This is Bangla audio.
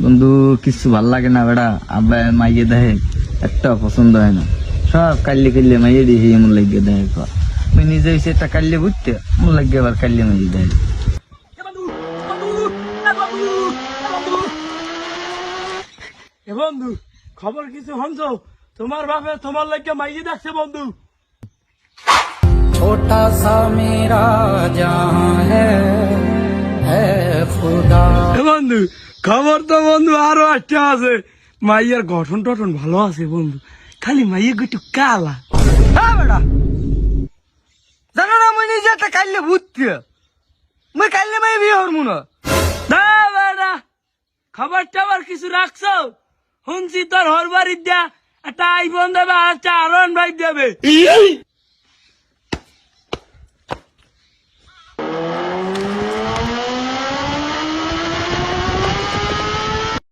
বন্ধু কিছু ভাল লাগে না বেড়া, আব্বা মাইয়ে দেয় একটা পছন্দ হয় না, সব কাল্লি কাল্লি মাইয়ে দিয়ে এমন লাগিয়ে দেয়। আমি নিজে হয়েছে একটা কাল্লি বুঝতে মন লাগিয়ে আবার কাল্লি মাইয়ে দেয়। এ বন্ধু, খবর কিছু হনছো? তোমার বাপে তোমার লাগে মাইয়ে দেখছে বন্ধু। छोटा सा मेरा जहां है खुदा। এ বন্ধু, খবর তো বন্ধু আরো একটা আছে। মাইয়ার গঠন টঠন ভালো আছে বন্ধু, খালি মাইয়া একটু কালা। হ্যাঁ বেড়া, জানো না আমি নিজে একটা কাল্লি বুঝতে মুই কাল্লি মাইয়ে বিয়ে হরমু না। দা বেটা, খবর টবর কিছু রাখছো? শুনছি তোর হর বাড়ির দিয়া একটা আইফোন দেবে আর একটা আরন বাইক দেবে।